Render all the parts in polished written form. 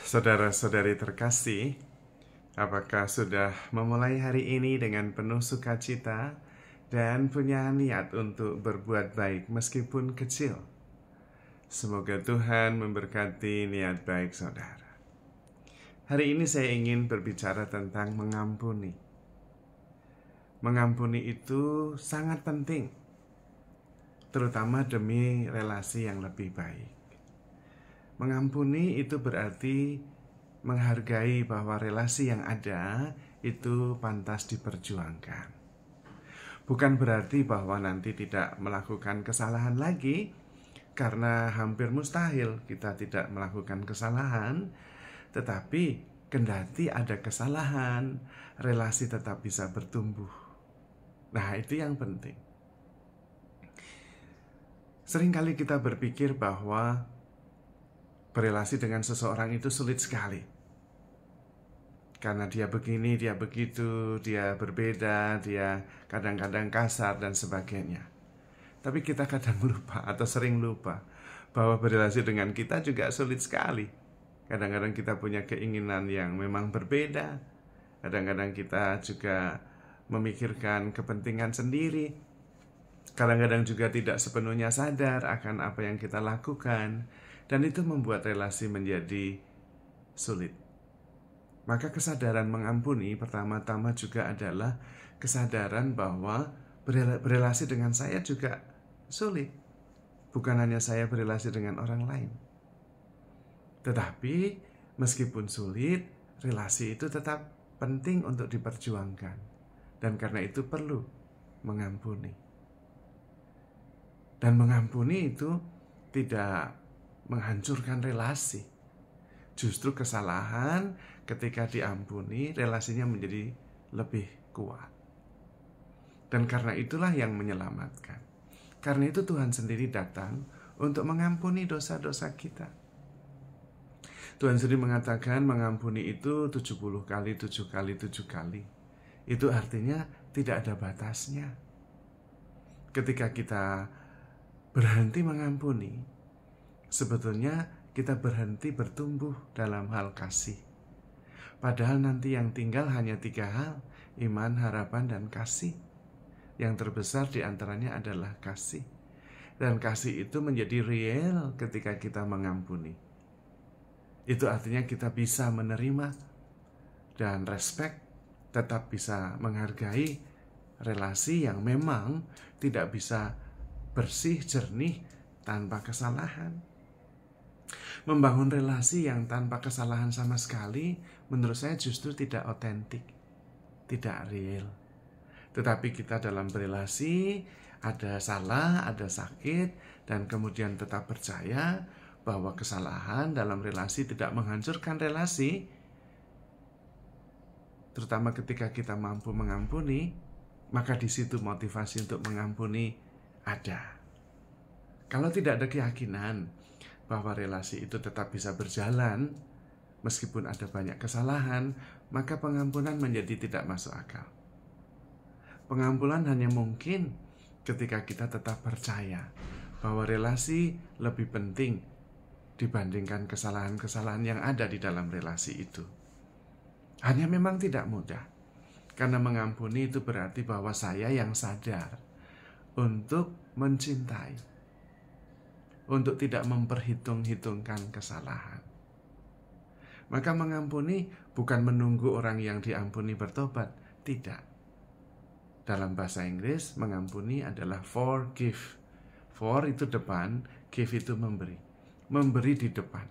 Saudara-saudari terkasih, apakah sudah memulai hari ini dengan penuh sukacita dan punya niat untuk berbuat baik meskipun kecil? Semoga Tuhan memberkati niat baik saudara. Hari ini saya ingin berbicara tentang mengampuni. Mengampuni itu sangat penting, terutama demi relasi yang lebih baik. Mengampuni itu berarti menghargai bahwa relasi yang ada itu pantas diperjuangkan. Bukan berarti bahwa nanti tidak melakukan kesalahan lagi, karena hampir mustahil kita tidak melakukan kesalahan. Tetapi kendati ada kesalahan, relasi tetap bisa bertumbuh. Nah, itu yang penting. Seringkali kita berpikir bahwa berelasi dengan seseorang itu sulit sekali. Karena dia begini, dia begitu, dia berbeda, dia kadang-kadang kasar dan sebagainya. Tapi kita kadang lupa atau sering lupa bahwa berelasi dengan kita juga sulit sekali. Kadang-kadang kita punya keinginan yang memang berbeda. Kadang-kadang kita juga memikirkan kepentingan sendiri. Kadang-kadang juga tidak sepenuhnya sadar akan apa yang kita lakukan. Dan itu membuat relasi menjadi sulit. Maka kesadaran mengampuni pertama-tama juga adalah kesadaran bahwa berelasi dengan saya juga sulit. Bukan hanya saya berelasi dengan orang lain. Tetapi meskipun sulit, relasi itu tetap penting untuk diperjuangkan. Dan karena itu perlu mengampuni. Dan mengampuni itu tidak menghancurkan relasi. Justru kesalahan ketika diampuni, relasinya menjadi lebih kuat. Dan karena itulah yang menyelamatkan. Karena itu Tuhan sendiri datang untuk mengampuni dosa-dosa kita. Tuhan sendiri mengatakan mengampuni itu 70 kali, 7 kali, 7 kali. Itu artinya tidak ada batasnya. Ketika kita berhenti mengampuni, sebetulnya kita berhenti bertumbuh dalam hal kasih. Padahal nanti yang tinggal hanya 3 hal, iman, harapan, dan kasih. Yang terbesar diantaranya adalah kasih. Dan kasih itu menjadi real ketika kita mengampuni. Itu artinya kita bisa menerima dan respect, tetap bisa menghargai relasi yang memang tidak bisa bersih, jernih, tanpa kesalahan. Membangun relasi yang tanpa kesalahan sama sekali, menurut saya justru tidak otentik, tidak real. Tetapi kita dalam berelasi, ada salah, ada sakit, dan kemudian tetap percaya bahwa kesalahan dalam relasi tidak menghancurkan relasi, terutama ketika kita mampu mengampuni, maka di situ motivasi untuk mengampuni ada. Kalau tidak ada keyakinan bahwa relasi itu tetap bisa berjalan meskipun ada banyak kesalahan, maka pengampunan menjadi tidak masuk akal. Pengampunan hanya mungkin ketika kita tetap percaya bahwa relasi lebih penting dibandingkan kesalahan-kesalahan yang ada di dalam relasi itu. Hanya memang tidak mudah, karena mengampuni itu berarti bahwa saya yang sadar untuk mencintai, untuk tidak memperhitung-hitungkan kesalahan. Maka mengampuni bukan menunggu orang yang diampuni bertobat, tidak. Dalam bahasa Inggris, mengampuni adalah forgive. For itu depan, give itu memberi. Memberi di depan.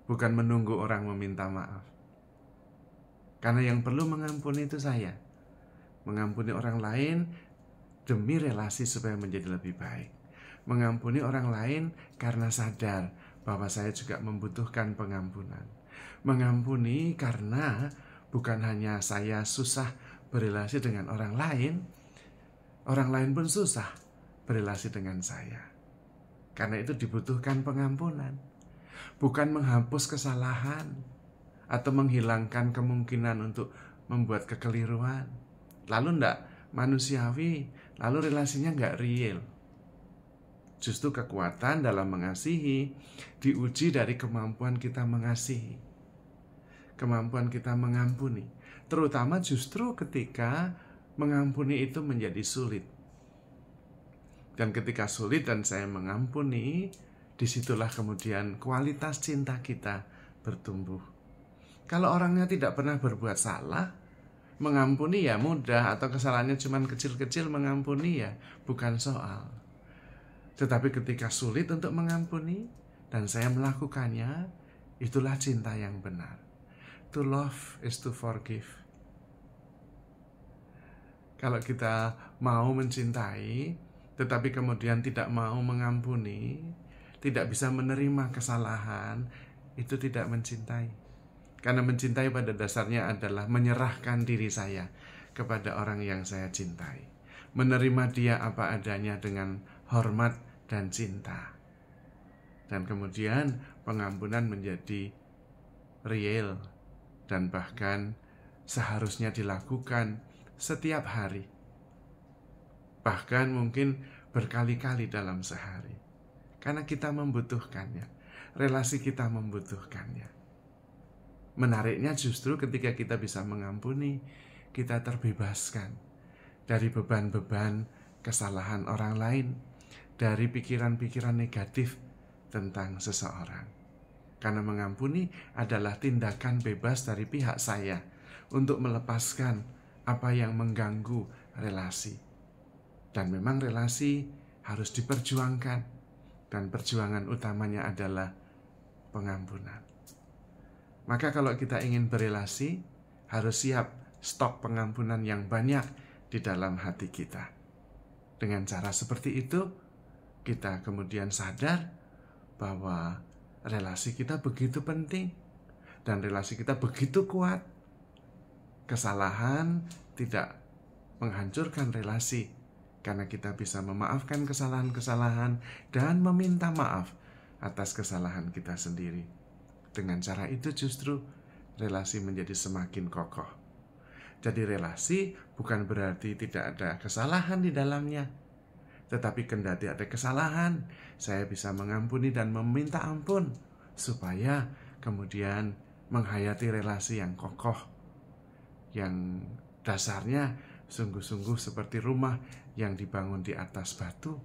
Bukan menunggu orang meminta maaf. Karena yang perlu mengampuni itu saya. Mengampuni orang lain demi relasi supaya menjadi lebih baik. Mengampuni orang lain karena sadar bahwa saya juga membutuhkan pengampunan. Mengampuni karena bukan hanya saya susah berelasi dengan orang lain pun susah berelasi dengan saya. Karena itu dibutuhkan pengampunan. Bukan menghapus kesalahan atau menghilangkan kemungkinan untuk membuat kekeliruan. Lalu enggak manusiawi, lalu relasinya enggak real. Justru kekuatan dalam mengasihi diuji dari kemampuan kita mengasihi, kemampuan kita mengampuni. Terutama justru ketika mengampuni itu menjadi sulit. Dan ketika sulit dan saya mengampuni, disitulah kemudian kualitas cinta kita bertumbuh. Kalau orangnya tidak pernah berbuat salah, mengampuni ya mudah, atau kesalahannya cuma kecil-kecil, mengampuni ya bukan soal. Tetapi ketika sulit untuk mengampuni dan saya melakukannya, itulah cinta yang benar. To love is to forgive. Kalau kita mau mencintai, tetapi kemudian tidak mau mengampuni, tidak bisa menerima kesalahan, itu tidak mencintai. Karena mencintai pada dasarnya adalah menyerahkan diri saya kepada orang yang saya cintai. Menerima dia apa adanya dengan hormat dan cinta. Dan kemudian pengampunan menjadi real dan bahkan seharusnya dilakukan setiap hari. Bahkan mungkin berkali-kali dalam sehari. Karena kita membutuhkannya. Relasi kita membutuhkannya. Menariknya justru ketika kita bisa mengampuni, kita terbebaskan dari beban-beban kesalahan orang lain, dari pikiran-pikiran negatif tentang seseorang. Karena mengampuni adalah tindakan bebas dari pihak saya untuk melepaskan apa yang mengganggu relasi. Dan memang relasi harus diperjuangkan, dan perjuangan utamanya adalah pengampunan. Maka kalau kita ingin berelasi, harus siap stok pengampunan yang banyak di dalam hati kita. Dengan cara seperti itu, kita kemudian sadar bahwa relasi kita begitu penting dan relasi kita begitu kuat. Kesalahan tidak menghancurkan relasi karena kita bisa memaafkan kesalahan-kesalahan dan meminta maaf atas kesalahan kita sendiri. Dengan cara itu justru relasi menjadi semakin kokoh. Jadi relasi bukan berarti tidak ada kesalahan di dalamnya. Tetapi kendati ada kesalahan, saya bisa mengampuni dan meminta ampun, supaya kemudian menghayati relasi yang kokoh, yang dasarnya sungguh-sungguh seperti rumah yang dibangun di atas batu.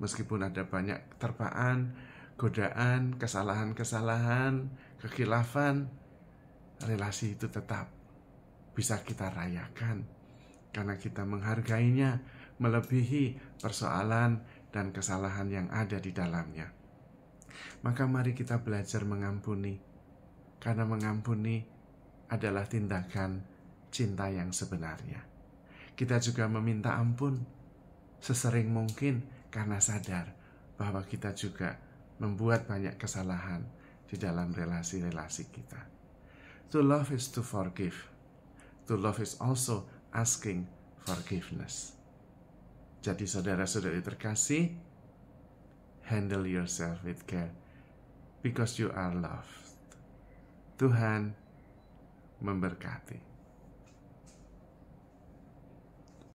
Meskipun ada banyak terpaan, godaan, kesalahan-kesalahan, kekhilafan, relasi itu tetap bisa kita rayakan karena kita menghargainya melebihi persoalan dan kesalahan yang ada di dalamnya. Maka mari kita belajar mengampuni, karena mengampuni adalah tindakan cinta yang sebenarnya. Kita juga meminta ampun sesering mungkin karena sadar bahwa kita juga membuat banyak kesalahan di dalam relasi-relasi kita. To love is to forgive. To love is also asking forgiveness. Jadi saudara-saudari terkasih, handle yourself with care because you are loved. Tuhan memberkati.